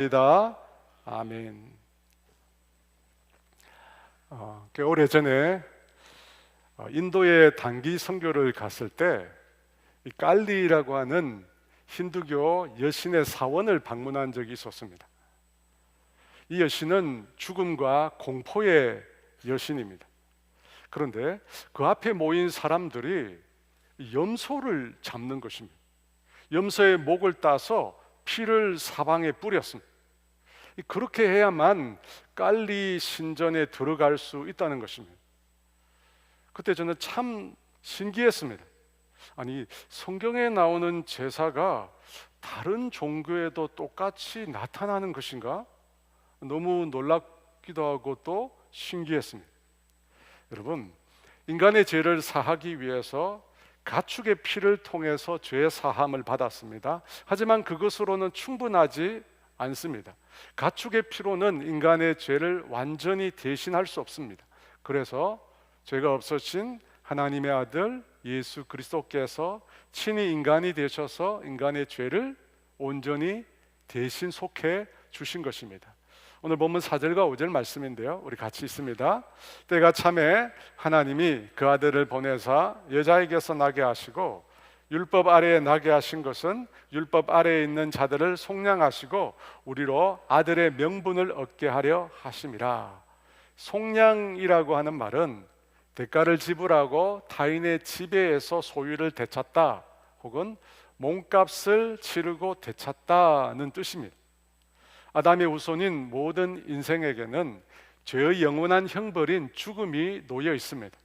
이다. 아멘. 꽤 오래전에 인도에 단기 선교를 갔을 때 이 깔리라고 하는 힌두교 여신의 사원을 방문한 적이 있었습니다. 이 여신은 죽음과 공포의 여신입니다. 그런데 그 앞에 모인 사람들이 염소를 잡는 것입니다. 염소의 목을 따서 피를 사방에 뿌렸습니다. 그렇게 해야만 깔리 신전에 들어갈 수 있다는 것입니다. 그때 저는 참 신기했습니다. 아니, 성경에 나오는 제사가 다른 종교에도 똑같이 나타나는 것인가? 너무 놀랍기도 하고 또 신기했습니다. 여러분, 인간의 죄를 사하기 위해서 가축의 피를 통해서 죄 사함을 받았습니다. 하지만 그것으로는 충분하지 않습니다. 가축의 피로는 인간의 죄를 완전히 대신할 수 없습니다. 그래서 죄가 없어진 하나님의 아들 예수 그리스도께서 친히 인간이 되셔서 인간의 죄를 온전히 대신 속해 주신 것입니다. 오늘 본문 4절과 5절 말씀인데요, 우리 같이 있습니다. 때가 참에 하나님이 그 아들을 보내사 여자에게서 나게 하시고 율법 아래에 나게 하신 것은 율법 아래에 있는 자들을 속량하시고 우리로 아들의 명분을 얻게 하려 하심이라. 속량이라고 하는 말은 대가를 지불하고 타인의 지배에서 소유를 되찾다, 혹은 몸값을 치르고 되찾다는 뜻입니다. 아담의 후손인 모든 인생에게는 죄의 영원한 형벌인 죽음이 놓여 있습니다.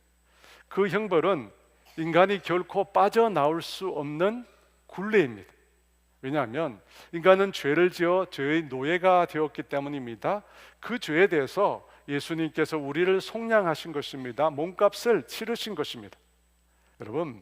그 형벌은 인간이 결코 빠져나올 수 없는 굴레입니다. 왜냐하면 인간은 죄를 지어 죄의 노예가 되었기 때문입니다. 그 죄에 대해서 예수님께서 우리를 속량하신 것입니다. 몸값을 치르신 것입니다. 여러분,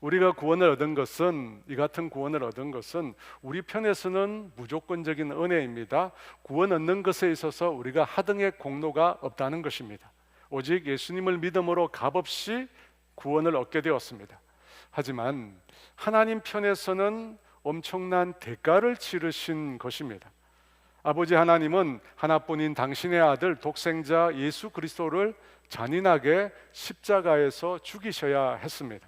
우리가 구원을 얻은 것은, 이 같은 구원을 얻은 것은 우리 편에서는 무조건적인 은혜입니다. 구원 얻는 것에 있어서 우리가 하등의 공로가 없다는 것입니다. 오직 예수님을 믿음으로 값없이 구원을 얻게 되었습니다. 하지만 하나님 편에서는 엄청난 대가를 치르신 것입니다. 아버지 하나님은 하나뿐인 당신의 아들 독생자 예수 그리스도를 잔인하게 십자가에서 죽이셔야 했습니다.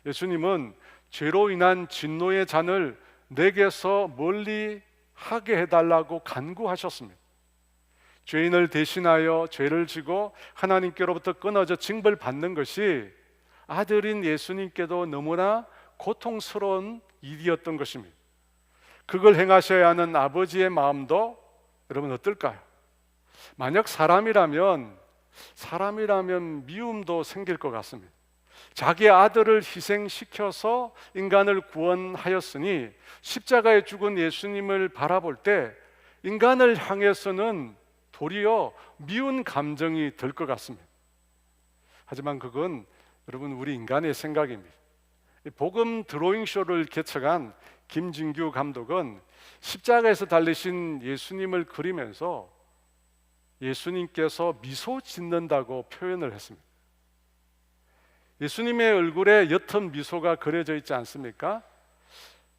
예수님은 죄로 인한 진노의 잔을 내게서 멀리 하게 해달라고 간구하셨습니다. 죄인을 대신하여 죄를 지고 하나님께로부터 끊어져 징벌받는 것이 아들인 예수님께도 너무나 고통스러운 일이었던 것입니다. 그걸 행하셔야 하는 아버지의 마음도 여러분 어떨까요? 만약 사람이라면 미움도 생길 것 같습니다. 자기 아들을 희생시켜서 인간을 구원하였으니 십자가에 죽은 예수님을 바라볼 때 인간을 향해서는 도리어 미운 감정이 들 것 같습니다. 하지만 그건 여러분 우리 인간의 생각입니다. 복음 드로잉쇼를 개척한 김진규 감독은 십자가에서 달리신 예수님을 그리면서 예수님께서 미소 짓는다고 표현을 했습니다. 예수님의 얼굴에 옅은 미소가 그려져 있지 않습니까?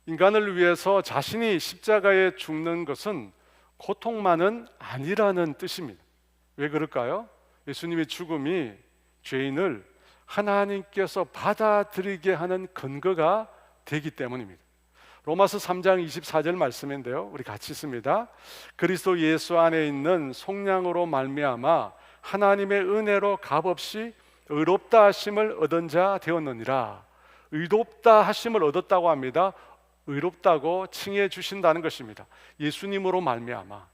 인간을 위해서 자신이 십자가에 죽는 것은 고통만은 아니라는 뜻입니다. 왜 그럴까요? 예수님의 죽음이 죄인을 하나님께서 받아들이게 하는 근거가 되기 때문입니다. 로마서 3장 24절 말씀인데요, 우리 같이 있습니다. 그리스도 예수 안에 있는 속량으로 말미암아 하나님의 은혜로 값없이 의롭다 하심을 얻은 자 되었느니라. 의롭다 하심을 얻었다고 합니다. 의롭다고 칭해 주신다는 것입니다. 예수님으로 말미암아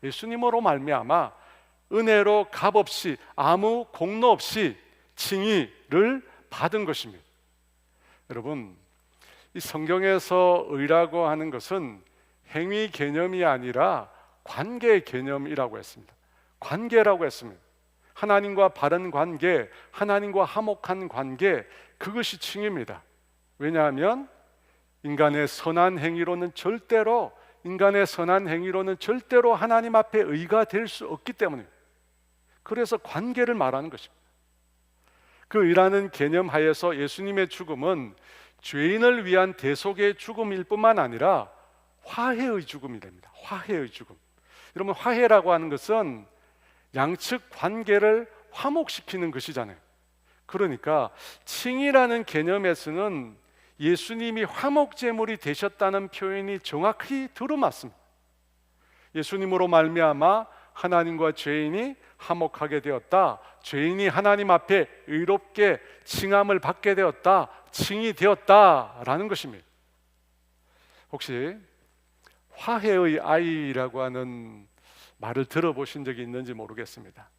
은혜로 값없이 아무 공로 없이 칭의를 받은 것입니다. 여러분, 이 성경에서 의라고 하는 것은 행위 개념이 아니라 관계 개념이라고 했습니다. 관계라고 했습니다. 하나님과 바른 관계, 하나님과 화목한 관계, 그것이 칭의입니다. 왜냐하면 인간의 선한 행위로는 절대로 하나님 앞에 의가 될 수 없기 때문입니다. 그래서 관계를 말하는 것입니다. 그 의라는 개념 하에서 예수님의 죽음은 죄인을 위한 대속의 죽음일 뿐만 아니라 화해의 죽음이 됩니다. 화해의 죽음. 여러분, 화해라고 하는 것은 양측 관계를 화목시키는 것이잖아요. 그러니까 칭이라는 개념에서는 예수님이 화목제물이 되셨다는 표현이 정확히 들어맞습니다. 예수님으로 말미암아 하나님과 죄인이 화목하게 되었다. 죄인이 하나님 앞에 의롭게 칭함을 받게 되었다. 칭이 되었다라는 것입니다. 혹시 화해의 아이라고 하는 말을 들어보신 적이 있는지 모르겠습니다.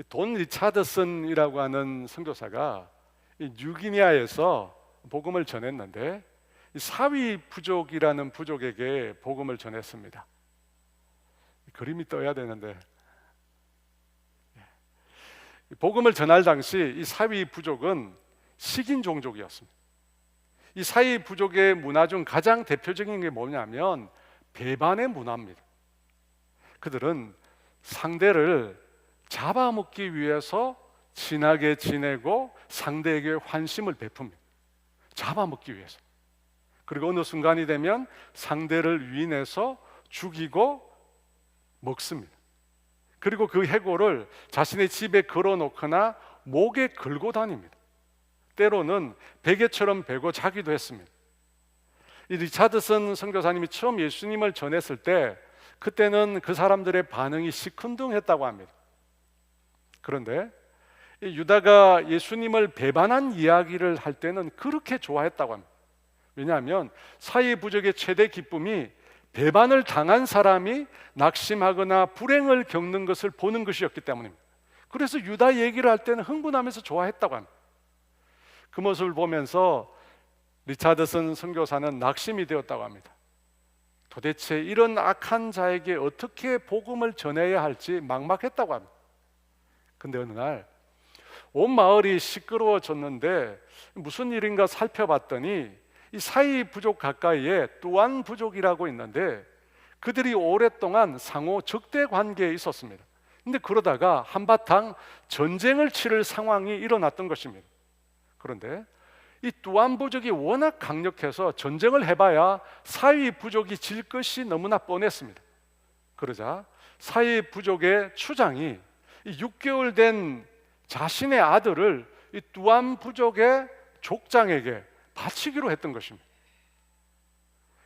돈 리차드슨이라고 하는 선교사가 뉴기니아에서 복음을 전했는데 사위 부족이라는 부족에게 복음을 전했습니다. 그림이 떠야 되는데, 복음을 전할 당시 이 사위 부족은 식인 종족이었습니다. 이 사위 부족의 문화 중 가장 대표적인 게 뭐냐면 배반의 문화입니다. 그들은 상대를 잡아먹기 위해서 친하게 지내고 상대에게 환심을 베풉니다. 잡아먹기 위해서. 그리고 어느 순간이 되면 상대를 위인해서 죽이고 먹습니다. 그리고 그 해골을 자신의 집에 걸어놓거나 목에 걸고 다닙니다. 때로는 베개처럼 베고 자기도 했습니다. 이 리차드슨 선교사님이 처음 예수님을 전했을 때 그때는 그 사람들의 반응이 시큰둥했다고 합니다. 그런데 유다가 예수님을 배반한 이야기를 할 때는 그렇게 좋아했다고 합니다. 왜냐하면 사이 부족의 최대 기쁨이 배반을 당한 사람이 낙심하거나 불행을 겪는 것을 보는 것이었기 때문입니다. 그래서 유다 얘기를 할 때는 흥분하면서 좋아했다고 합니다. 그 모습을 보면서 리차드슨 선교사는 낙심이 되었다고 합니다. 도대체 이런 악한 자에게 어떻게 복음을 전해야 할지 막막했다고 합니다. 근데 어느 날 온 마을이 시끄러워졌는데 무슨 일인가 살펴봤더니 이 사이 부족 가까이에 또한 부족이라고 있는데 그들이 오랫동안 상호 적대 관계에 있었습니다. 근데 그러다가 한바탕 전쟁을 치를 상황이 일어났던 것입니다. 그런데 이 또한 부족이 워낙 강력해서 전쟁을 해봐야 사이 부족이 질 것이 너무나 뻔했습니다. 그러자 사이 부족의 추장이 6개월 된 자신의 아들을 이 또한 부족의 족장에게 바치기로 했던 것입니다.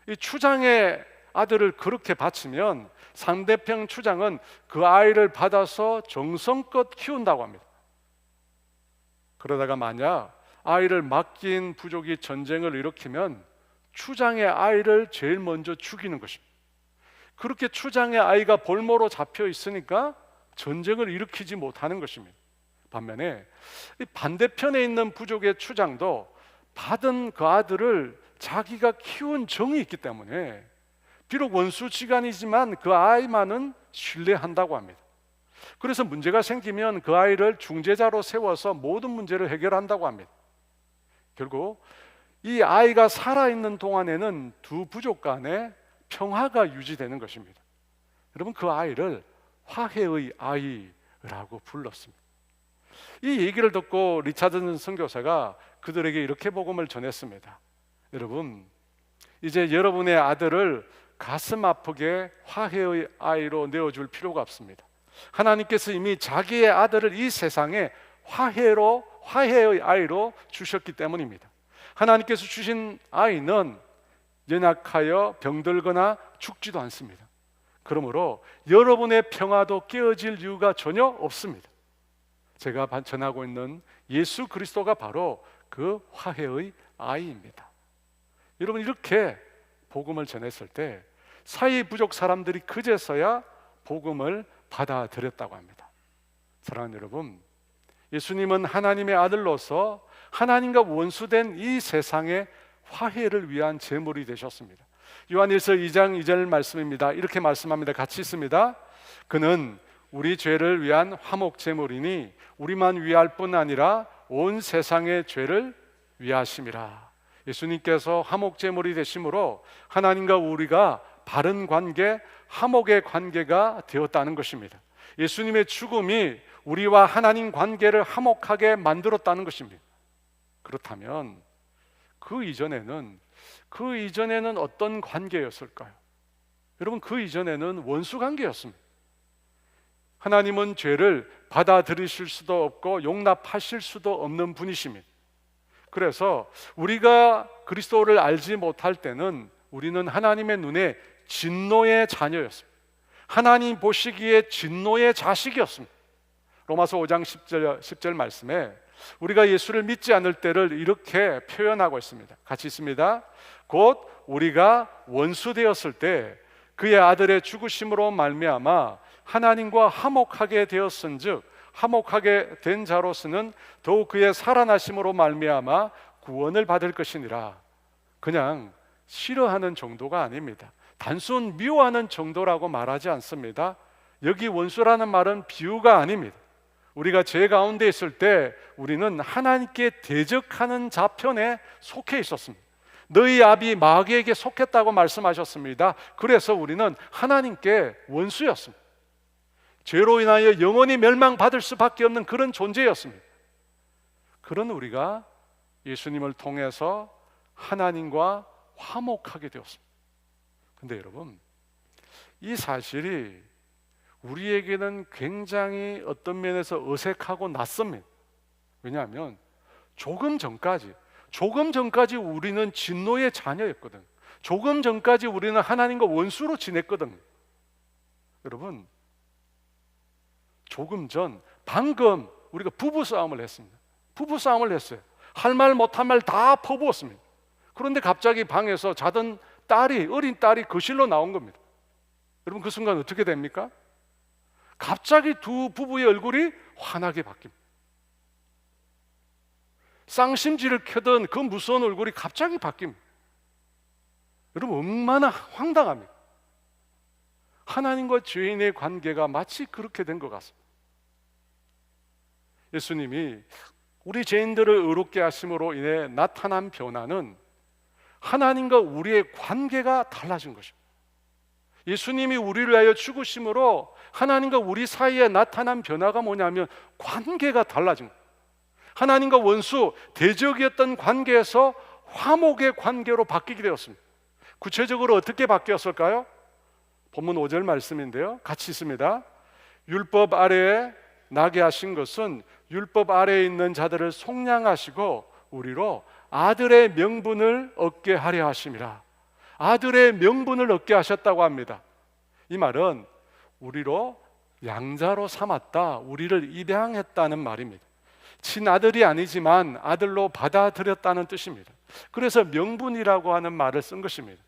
이 추장의 아들을 그렇게 바치면 상대편 추장은 그 아이를 받아서 정성껏 키운다고 합니다. 그러다가 만약 아이를 맡긴 부족이 전쟁을 일으키면 추장의 아이를 제일 먼저 죽이는 것입니다. 그렇게 추장의 아이가 볼모로 잡혀 있으니까 전쟁을 일으키지 못하는 것입니다. 반면에 반대편에 있는 부족의 추장도 받은 그 아들을 자기가 키운 정이 있기 때문에 비록 원수지간이지만 그 아이만은 신뢰한다고 합니다. 그래서 문제가 생기면 그 아이를 중재자로 세워서 모든 문제를 해결한다고 합니다. 결국 이 아이가 살아있는 동안에는 두 부족 간에 평화가 유지되는 것입니다. 여러분, 그 아이를 화해의 아이라고 불렀습니다. 이 얘기를 듣고 리차드슨 선교사가 그들에게 이렇게 복음을 전했습니다. 여러분, 이제 여러분의 아들을 가슴 아프게 화해의 아이로 내어줄 필요가 없습니다. 하나님께서 이미 자기의 아들을 이 세상에 화해의 아이로 주셨기 때문입니다. 하나님께서 주신 아이는 연약하여 병들거나 죽지도 않습니다. 그러므로 여러분의 평화도 깨어질 이유가 전혀 없습니다. 제가 전하고 있는 예수 그리스도가 바로 그 화해의 아이입니다. 여러분, 이렇게 복음을 전했을 때 사이 부족 사람들이 그제서야 복음을 받아들였다고 합니다. 사랑하는 여러분, 예수님은 하나님의 아들로서 하나님과 원수된 이 세상의 화해를 위한 제물이 되셨습니다. 요한일서 2장 2절 말씀입니다. 이렇게 말씀합니다. 같이 있습니다. 그는 우리 죄를 위한 화목 제물이니 우리만 위할 뿐 아니라 온 세상의 죄를 위하심이라. 예수님께서 화목 제물이 되심으로 하나님과 우리가 바른 관계, 화목의 관계가 되었다는 것입니다. 예수님의 죽음이 우리와 하나님 관계를 화목하게 만들었다는 것입니다. 그렇다면 그 이전에는 어떤 관계였을까요? 여러분, 그 이전에는 원수 관계였습니다. 하나님은 죄를 받아들이실 수도 없고 용납하실 수도 없는 분이십니다. 그래서 우리가 그리스도를 알지 못할 때는 우리는 하나님의 눈에 진노의 자녀였습니다. 하나님 보시기에 진노의 자식이었습니다. 로마서 5장 10절 말씀에 우리가 예수를 믿지 않을 때를 이렇게 표현하고 있습니다. 같이 있습니다. 곧 우리가 원수 되었을 때 그의 아들의 죽으심으로 말미암아 하나님과 화목하게 되었은즉 화목하게 된 자로서는 더욱 그의 살아나심으로 말미암아 구원을 받을 것이니라. 그냥 싫어하는 정도가 아닙니다. 단순 미워하는 정도라고 말하지 않습니다. 여기 원수라는 말은 비유가 아닙니다. 우리가 죄 가운데 있을 때 우리는 하나님께 대적하는 자편에 속해 있었습니다. 너희 아비 마귀에게 속했다고 말씀하셨습니다. 그래서 우리는 하나님께 원수였습니다. 죄로 인하여 영원히 멸망받을 수밖에 없는 그런 존재였습니다. 그런 우리가 예수님을 통해서 하나님과 화목하게 되었습니다. 근데 여러분, 이 사실이 우리에게는 굉장히 어떤 면에서 어색하고 낯섭니다. 왜냐하면 조금 전까지 우리는 진노의 자녀였거든. 조금 전까지 우리는 하나님과 원수로 지냈거든. 여러분, 조금 전, 방금 우리가 부부싸움을 했습니다. 부부싸움을 했어요. 할 말 못한 말 다 퍼부었습니다. 그런데 갑자기 방에서 자던 어린 딸이 거실로 나온 겁니다. 여러분, 그 순간 어떻게 됩니까? 갑자기 두 부부의 얼굴이 환하게 바뀝니다. 쌍심지를 켜던 그 무서운 얼굴이 갑자기 바뀝니다. 여러분, 얼마나 황당합니까? 하나님과 죄인의 관계가 마치 그렇게 된 것 같습니다. 예수님이 우리 죄인들을 의롭게 하심으로 인해 나타난 변화는 하나님과 우리의 관계가 달라진 것입니다. 예수님이 우리를 위하여 죽으심으로 하나님과 우리 사이에 나타난 변화가 뭐냐면 관계가 달라진 거예요. 하나님과 원수, 대적이었던 관계에서 화목의 관계로 바뀌게 되었습니다. 구체적으로 어떻게 바뀌었을까요? 본문 5절 말씀인데요, 같이 있습니다. 율법 아래에 나게 하신 것은 율법 아래에 있는 자들을 속량하시고 우리로 아들의 명분을 얻게 하려 하심이라. 아들의 명분을 얻게 하셨다고 합니다. 이 말은 우리로 양자로 삼았다, 우리를 입양했다는 말입니다. 친아들이 아니지만 아들로 받아들였다는 뜻입니다. 그래서 명분이라고 하는 말을 쓴 것입니다.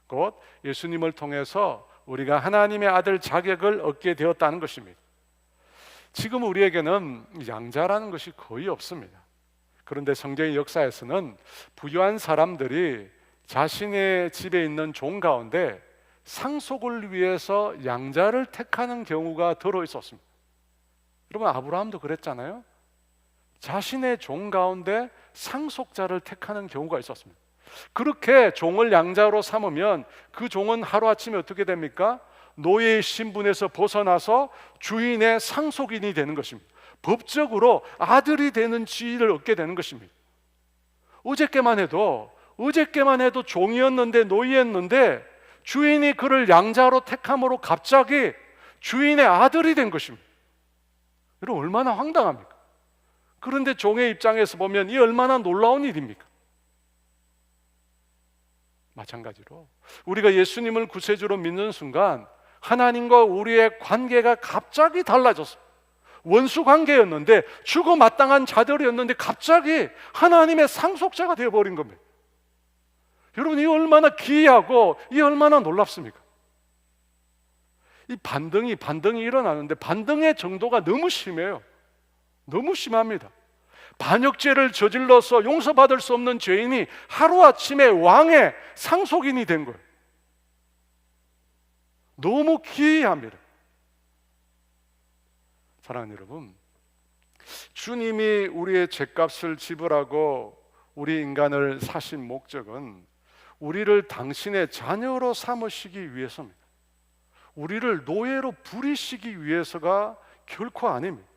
곧 예수님을 통해서 우리가 하나님의 아들 자격을 얻게 되었다는 것입니다. 지금 우리에게는 양자라는 것이 거의 없습니다. 그런데 성경의 역사에서는 부유한 사람들이 자신의 집에 있는 종 가운데 상속을 위해서 양자를 택하는 경우가 들어 있었습니다. 여러분, 아브라함도 그랬잖아요. 자신의 종 가운데 상속자를 택하는 경우가 있었습니다. 그렇게 종을 양자로 삼으면 그 종은 하루아침에 어떻게 됩니까? 노예의 신분에서 벗어나서 주인의 상속인이 되는 것입니다. 법적으로 아들이 되는 지위를 얻게 되는 것입니다. 어저께만 해도 종이었는데, 노예였는데 주인이 그를 양자로 택함으로 갑자기 주인의 아들이 된 것입니다. 여러분, 얼마나 황당합니까? 그런데 종의 입장에서 보면 이 얼마나 놀라운 일입니까? 마찬가지로 우리가 예수님을 구세주로 믿는 순간 하나님과 우리의 관계가 갑자기 달라졌어요. 원수 관계였는데, 주고 마땅한 자들이었는데 갑자기 하나님의 상속자가 되어버린 겁니다. 여러분, 이 얼마나 기이하고 이 얼마나 놀랍습니까? 이 반등이 일어나는데 반등의 정도가 너무 심해요. 너무 심합니다. 반역죄를 저질러서 용서받을 수 없는 죄인이 하루아침에 왕의 상속인이 된 거예요. 너무 기이합니다. 사랑하는 여러분, 주님이 우리의 죄값을 지불하고 우리 인간을 사신 목적은 우리를 당신의 자녀로 삼으시기 위해서입니다. 우리를 노예로 부리시기 위해서가 결코 아닙니다.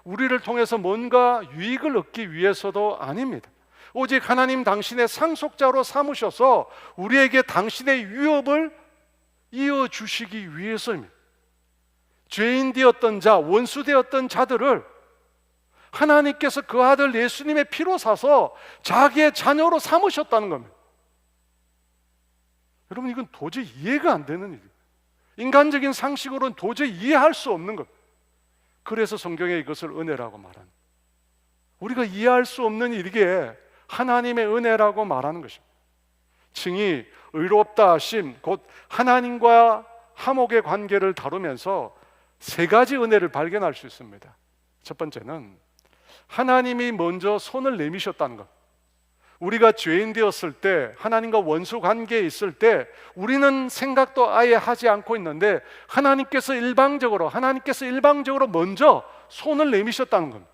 우리를 통해서 뭔가 유익을 얻기 위해서도 아닙니다. 오직 하나님 당신의 상속자로 삼으셔서 우리에게 당신의 유업을 이어주시기 위해서입니다. 죄인 되었던 자, 원수 되었던 자들을 하나님께서 그 아들 예수님의 피로 사서 자기의 자녀로 삼으셨다는 겁니다. 여러분, 이건 도저히 이해가 안 되는 일이에요. 인간적인 상식으로는 도저히 이해할 수 없는 것. 그래서 성경에 이것을 은혜라고 말합니다. 우리가 이해할 수 없는 일이기에 하나님의 은혜라고 말하는 것입니다. 칭이 의롭다 하심, 곧 하나님과 화목의 관계를 다루면서 세 가지 은혜를 발견할 수 있습니다. 첫 번째는 하나님이 먼저 손을 내미셨다는 것. 우리가 죄인 되었을 때, 하나님과 원수 관계에 있을 때 우리는 생각도 아예 하지 않고 있는데 하나님께서 일방적으로 먼저 손을 내미셨다는 겁니다.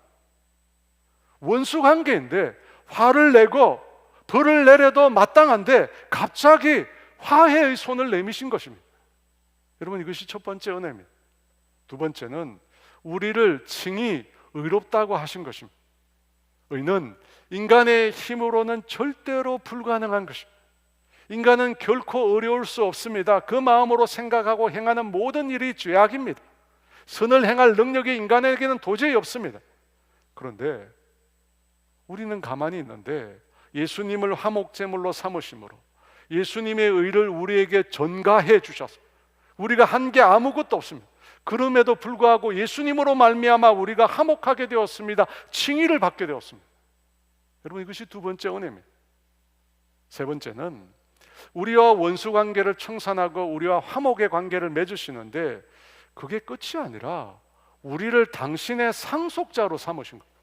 원수 관계인데 화를 내고 벌을 내려도 마땅한데 갑자기 화해의 손을 내미신 것입니다. 여러분, 이것이 첫 번째 은혜입니다. 두 번째는 우리를 칭히 의롭다고 하신 것입니다. 의는 인간의 힘으로는 절대로 불가능한 것입니다. 인간은 결코 어려울 수 없습니다. 그 마음으로 생각하고 행하는 모든 일이 죄악입니다. 선을 행할 능력이 인간에게는 도저히 없습니다. 그런데 우리는 가만히 있는데 예수님을 화목제물로 삼으심으로 예수님의 의를 우리에게 전가해 주셔서 우리가 한 게 아무것도 없습니다. 그럼에도 불구하고 예수님으로 말미암아 우리가 화목하게 되었습니다. 칭의를 받게 되었습니다. 여러분, 이것이 두 번째 은혜입니다. 세 번째는 우리와 원수 관계를 청산하고 우리와 화목의 관계를 맺으시는데 그게 끝이 아니라 우리를 당신의 상속자로 삼으신 겁니다.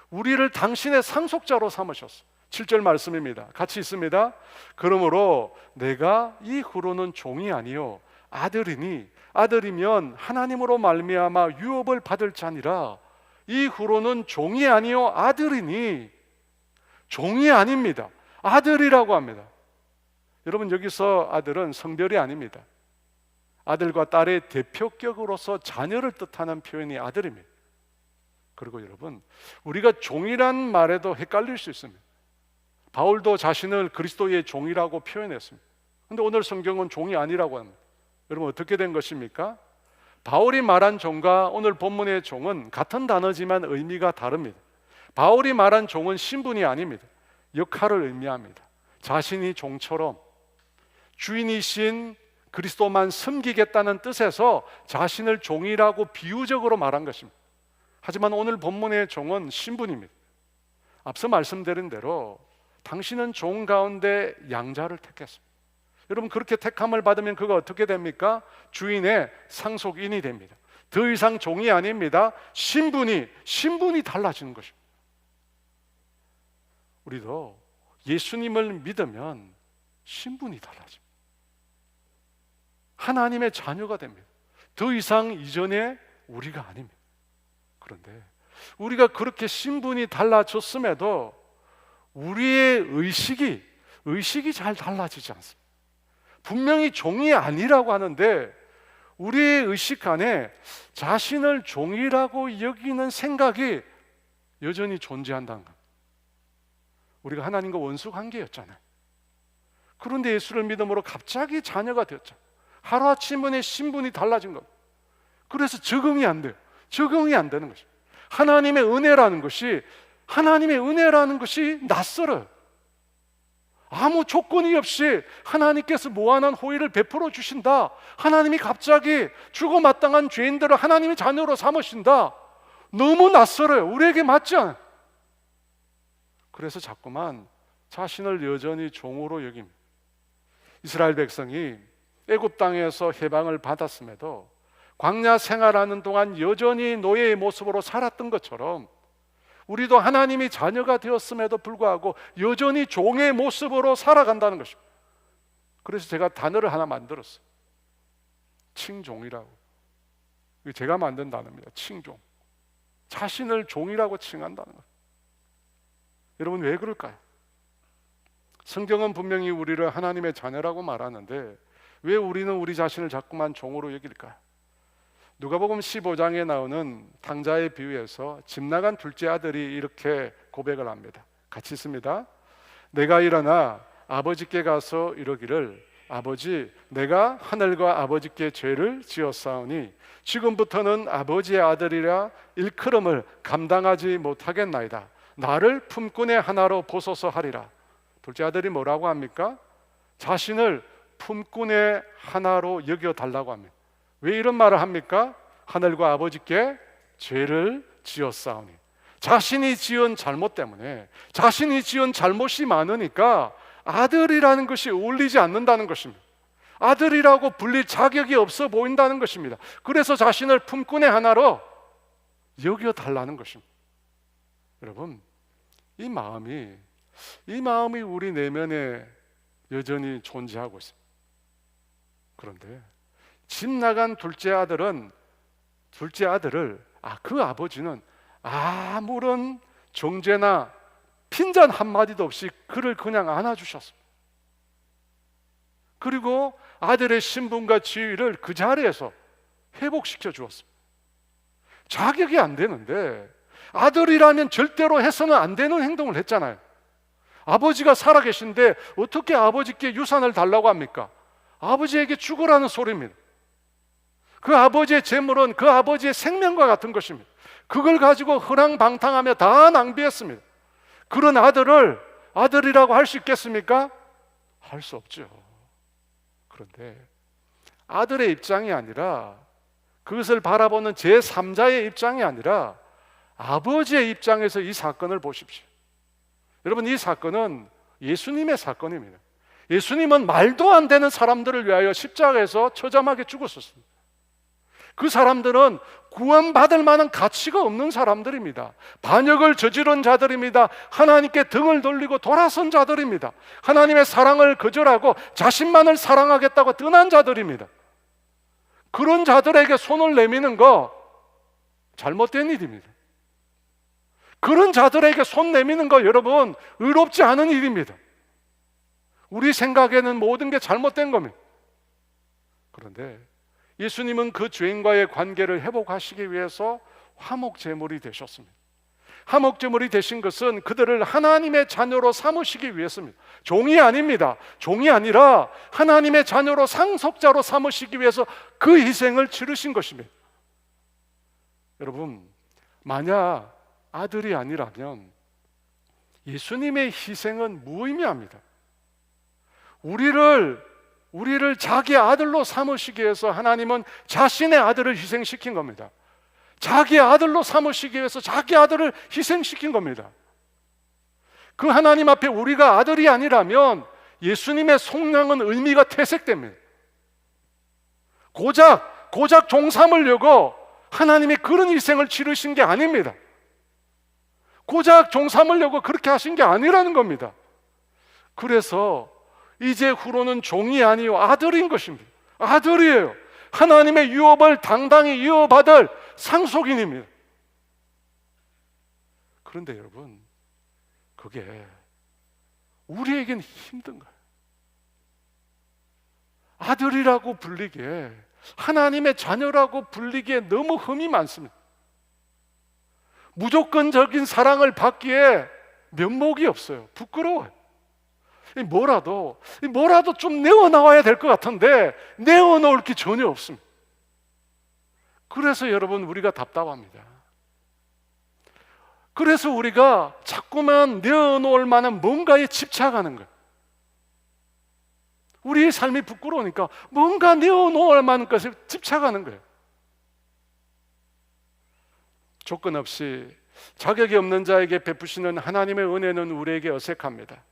우리를 당신의 상속자로 삼으셨어. 7절 말씀입니다. 같이 있습니다. 그러므로 내가 이후로는 종이 아니요 아들이니 아들이면 하나님으로 말미암아 유업을 받을 자니라. 이후로는 종이 아니요 아들이니, 종이 아닙니다. 아들이라고 합니다. 여러분, 여기서 아들은 성별이 아닙니다. 아들과 딸의 대표격으로서 자녀를 뜻하는 표현이 아들입니다. 그리고 여러분, 우리가 종이란 말에도 헷갈릴 수 있습니다. 바울도 자신을 그리스도의 종이라고 표현했습니다. 그런데 오늘 성경은 종이 아니라고 합니다. 여러분, 어떻게 된 것입니까? 바울이 말한 종과 오늘 본문의 종은 같은 단어지만 의미가 다릅니다. 바울이 말한 종은 신분이 아닙니다. 역할을 의미합니다. 자신이 종처럼 주인이신 그리스도만 섬기겠다는 뜻에서 자신을 종이라고 비유적으로 말한 것입니다. 하지만 오늘 본문의 종은 신분입니다. 앞서 말씀드린 대로 당신은 종 가운데 양자를 택했습니다. 여러분, 그렇게 택함을 받으면 그가 어떻게 됩니까? 주인의 상속인이 됩니다. 더 이상 종이 아닙니다. 신분이 달라지는 것입니다. 우리도 예수님을 믿으면 신분이 달라집니다. 하나님의 자녀가 됩니다. 더 이상 이전에 우리가 아닙니다. 그런데 우리가 그렇게 신분이 달라졌음에도 우리의 의식이 잘 달라지지 않습니다. 분명히 종이 아니라고 하는데 우리의 의식 안에 자신을 종이라고 여기는 생각이 여전히 존재한다는 것. 우리가 하나님과 원수 관계였잖아요. 그런데 예수를 믿음으로 갑자기 자녀가 되었죠. 하루아침에 신분이 달라진 것. 그래서 적응이 안 돼요. 적응이 안 되는 것입니다. 하나님의 은혜라는 것이 낯설어요. 아무 조건이 없이 하나님께서 무한한 호의를 베풀어 주신다. 하나님이 갑자기 죽어 마땅한 죄인들을 하나님의 자녀로 삼으신다. 너무 낯설어요. 우리에게 맞지 않아요. 그래서 자꾸만 자신을 여전히 종으로 여깁니다. 이스라엘 백성이 애굽 땅에서 해방을 받았음에도 광야 생활하는 동안 여전히 노예의 모습으로 살았던 것처럼 우리도 하나님이 자녀가 되었음에도 불구하고 여전히 종의 모습으로 살아간다는 것입니다. 그래서 제가 단어를 하나 만들었어요. 칭종이라고. 이거 제가 만든 단어입니다. 칭종. 자신을 종이라고 칭한다는 것. 여러분, 왜 그럴까요? 성경은 분명히 우리를 하나님의 자녀라고 말하는데 왜 우리는 우리 자신을 자꾸만 종으로 여길까요? 누가복음 15장에 나오는 탕자의 비유에서 집 나간 둘째 아들이 이렇게 고백을 합니다. 같이 있습니다. 내가 일어나 아버지께 가서 이르기를 아버지, 내가 하늘과 아버지께 죄를 지었사오니 지금부터는 아버지의 아들이라 일컬음을 감당하지 못하겠나이다. 나를 품꾼의 하나로 보소서 하리라. 둘째 아들이 뭐라고 합니까? 자신을 품꾼의 하나로 여겨달라고 합니다. 왜 이런 말을 합니까? 하늘과 아버지께 죄를 지었사오니, 자신이 지은 잘못 때문에, 자신이 지은 잘못이 많으니까 아들이라는 것이 어울리지 않는다는 것입니다. 아들이라고 불릴 자격이 없어 보인다는 것입니다. 그래서 자신을 품꾼의 하나로 여겨달라는 것입니다. 여러분, 이 마음이 우리 내면에 여전히 존재하고 있습니다. 그런데 집 나간 둘째 아들을 그 아버지는 아무런 정죄나 핀잔 한마디도 없이 그를 그냥 안아주셨습니다. 그리고 아들의 신분과 지위를 그 자리에서 회복시켜 주었습니다. 자격이 안 되는데 아들이라면 절대로 해서는 안 되는 행동을 했잖아요. 아버지가 살아계신데 어떻게 아버지께 유산을 달라고 합니까? 아버지에게 죽으라는 소리입니다. 그 아버지의 재물은 그 아버지의 생명과 같은 것입니다. 그걸 가지고 허랑방탕하며 다 낭비했습니다. 그런 아들을 아들이라고 할 수 있겠습니까? 할 수 없죠. 그런데 아들의 입장이 아니라, 그것을 바라보는 제3자의 입장이 아니라 아버지의 입장에서 이 사건을 보십시오. 여러분, 이 사건은 예수님의 사건입니다. 예수님은 말도 안 되는 사람들을 위하여 십자가에서 처참하게 죽었었습니다. 그 사람들은 구원받을 만한 가치가 없는 사람들입니다. 반역을 저지른 자들입니다. 하나님께 등을 돌리고 돌아선 자들입니다. 하나님의 사랑을 거절하고 자신만을 사랑하겠다고 떠난 자들입니다. 그런 자들에게 손을 내미는 거 잘못된 일입니다. 그런 자들에게 손 내미는 거 여러분, 의롭지 않은 일입니다. 우리 생각에는 모든 게 잘못된 겁니다. 그런데 예수님은 그 죄인과의 관계를 회복하시기 위해서 화목제물이 되셨습니다. 화목제물이 되신 것은 그들을 하나님의 자녀로 삼으시기 위해서입니다. 종이 아닙니다. 종이 아니라 하나님의 자녀로, 상속자로 삼으시기 위해서 그 희생을 치르신 것입니다. 여러분, 만약 아들이 아니라면 예수님의 희생은 무의미합니다. 우리를 자기 아들로 삼으시기 위해서 하나님은 자신의 아들을 희생시킨 겁니다. 자기 아들로 삼으시기 위해서 자기 아들을 희생시킨 겁니다. 그 하나님 앞에 우리가 아들이 아니라면 예수님의 속량은 의미가 퇴색됩니다. 고작 종 삼으려고 하나님이 그런 희생을 치르신 게 아닙니다. 고작 종 삼으려고 그렇게 하신 게 아니라는 겁니다. 그래서 이제 후로는 종이 아니요 아들인 것입니다. 아들이에요. 하나님의 유업을 당당히 이어받을 상속인입니다. 그런데 여러분, 그게 우리에겐 힘든 거예요. 아들이라고 불리기에, 하나님의 자녀라고 불리기에 너무 흠이 많습니다. 무조건적인 사랑을 받기에 면목이 없어요. 부끄러워요. 뭐라도 좀 내어나와야 될 것 같은데 내어놓을 게 전혀 없습니다. 그래서 여러분, 우리가 답답합니다. 그래서 우리가 자꾸만 내어놓을 만한 뭔가에 집착하는 거예요. 우리의 삶이 부끄러우니까 뭔가 내어놓을 만한 것에 집착하는 거예요. 조건 없이 자격이 없는 자에게 베푸시는 하나님의 은혜는 우리에게 어색합니다.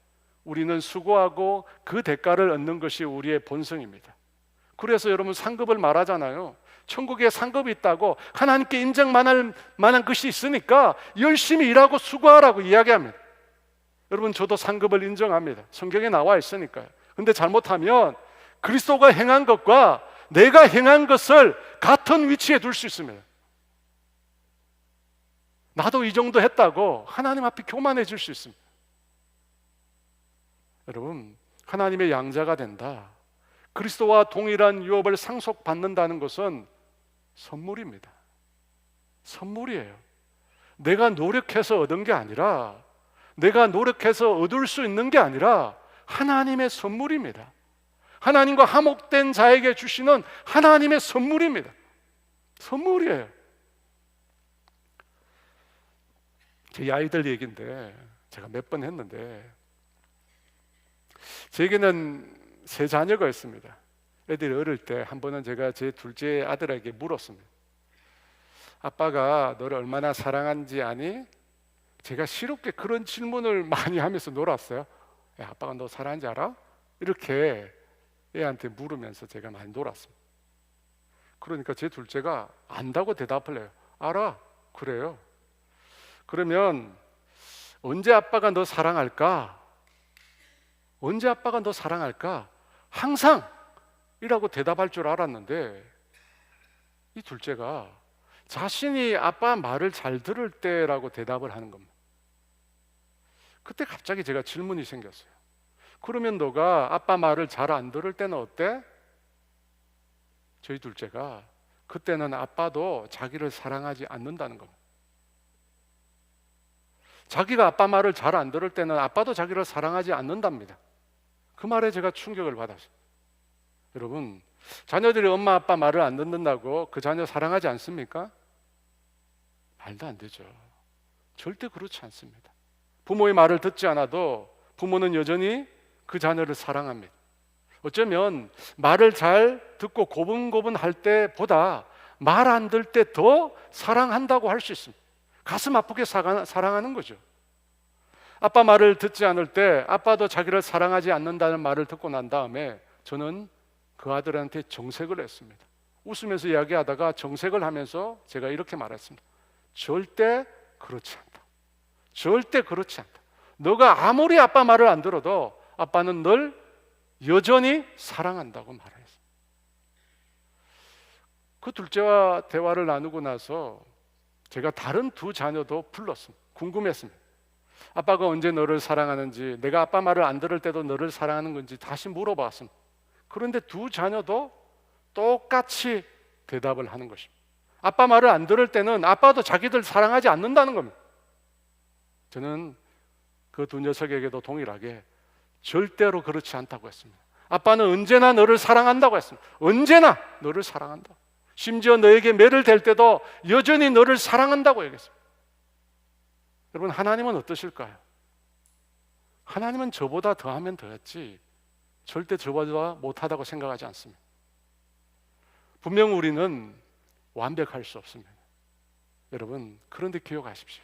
우리는 수고하고 그 대가를 얻는 것이 우리의 본성입니다. 그래서 여러분, 상급을 말하잖아요. 천국에 상급이 있다고, 하나님께 인정만할 만한 것이 있으니까 열심히 일하고 수고하라고 이야기합니다. 여러분, 저도 상급을 인정합니다. 성경에 나와 있으니까요. 근데 잘못하면 그리스도가 행한 것과 내가 행한 것을 같은 위치에 둘 수 있습니다. 나도 이 정도 했다고 하나님 앞에 교만해질 수 있습니다. 여러분, 하나님의 양자가 된다, 그리스도와 동일한 유업을 상속받는다는 것은 선물입니다. 선물이에요. 내가 노력해서 얻은 게 아니라, 내가 노력해서 얻을 수 있는 게 아니라 하나님의 선물입니다. 하나님과 화목된 자에게 주시는 하나님의 선물입니다. 선물이에요. 제 아이들 얘기인데 제가 몇 번 했는데, 제게는 세 자녀가 있습니다. 애들이 어릴 때 한 번은 제가 제 둘째 아들에게 물었습니다. 아빠가 너를 얼마나 사랑하는지 아니? 제가 실없게 그런 질문을 많이 하면서 놀았어요. 야, 아빠가 너 사랑하는지 알아? 이렇게 애한테 물으면서 제가 많이 놀았습니다. 그러니까 제 둘째가 안다고 대답을 해요. 알아. 그래요. 그러면 언제 아빠가 너 사랑할까? 언제 아빠가 너 사랑할까? 항상 이라고 대답할 줄 알았는데, 이 둘째가 자신이 아빠 말을 잘 들을 때라고 대답을 하는 겁니다. 그때 갑자기 제가 질문이 생겼어요. 그러면 너가 아빠 말을 잘 안 들을 때는 어때? 저희 둘째가 그때는 아빠도 자기를 사랑하지 않는다는 겁니다. 자기가 아빠 말을 잘 안 들을 때는 아빠도 자기를 사랑하지 않는답니다. 그 말에 제가 충격을 받았어요. 여러분, 자녀들이 엄마 아빠 말을 안 듣는다고 그 자녀 사랑하지 않습니까? 말도 안 되죠. 절대 그렇지 않습니다. 부모의 말을 듣지 않아도 부모는 여전히 그 자녀를 사랑합니다. 어쩌면 말을 잘 듣고 고분고분할 때보다 말 안 들 때 더 사랑한다고 할 수 있습니다. 가슴 아프게 사랑하는 거죠. 아빠 말을 듣지 않을 때 아빠도 자기를 사랑하지 않는다는 말을 듣고 난 다음에 저는 그 아들한테 정색을 했습니다. 웃으면서 이야기하다가 정색을 하면서 제가 이렇게 말했습니다. 절대 그렇지 않다. 절대 그렇지 않다. 너가 아무리 아빠 말을 안 들어도 아빠는 널 여전히 사랑한다고 말했습니다. 그 둘째와 대화를 나누고 나서 제가 다른 두 자녀도 불렀습니다. 궁금했습니다. 아빠가 언제 너를 사랑하는지, 내가 아빠 말을 안 들을 때도 너를 사랑하는 건지 다시 물어봤습니다. 그런데 두 자녀도 똑같이 대답을 하는 것입니다. 아빠 말을 안 들을 때는 아빠도 자기들 사랑하지 않는다는 겁니다. 저는 그 두 녀석에게도 동일하게 절대로 그렇지 않다고 했습니다. 아빠는 언제나 너를 사랑한다고 했습니다. 언제나 너를 사랑한다. 심지어 너에게 매를 댈 때도 여전히 너를 사랑한다고 얘기했습니다. 여러분, 하나님은 어떠실까요? 하나님은 저보다 더하면 더했지 절대 저보다 못하다고 생각하지 않습니다. 분명 우리는 완벽할 수 없습니다. 여러분, 그런데 기억하십시오.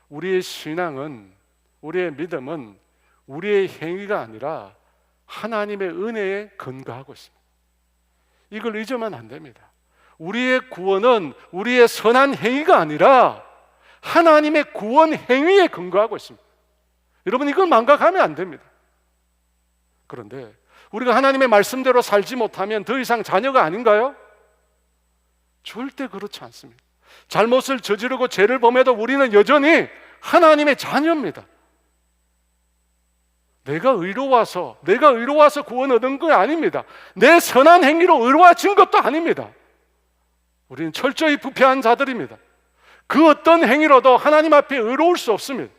우리의 신앙은, 우리의 믿음은 우리의 행위가 아니라 하나님의 은혜에 근거하고 있습니다. 이걸 잊으면 안 됩니다. 우리의 구원은 우리의 선한 행위가 아니라 하나님의 구원 행위에 근거하고 있습니다. 여러분, 이걸 망각하면 안 됩니다. 그런데 우리가 하나님의 말씀대로 살지 못하면 더 이상 자녀가 아닌가요? 절대 그렇지 않습니다. 잘못을 저지르고 죄를 범해도 우리는 여전히 하나님의 자녀입니다. 내가 의로워서 구원 얻은 건 아닙니다. 내 선한 행위로 의로워진 것도 아닙니다. 우리는 철저히 부패한 자들입니다. 그 어떤 행위로도 하나님 앞에 의로울 수 없습니다.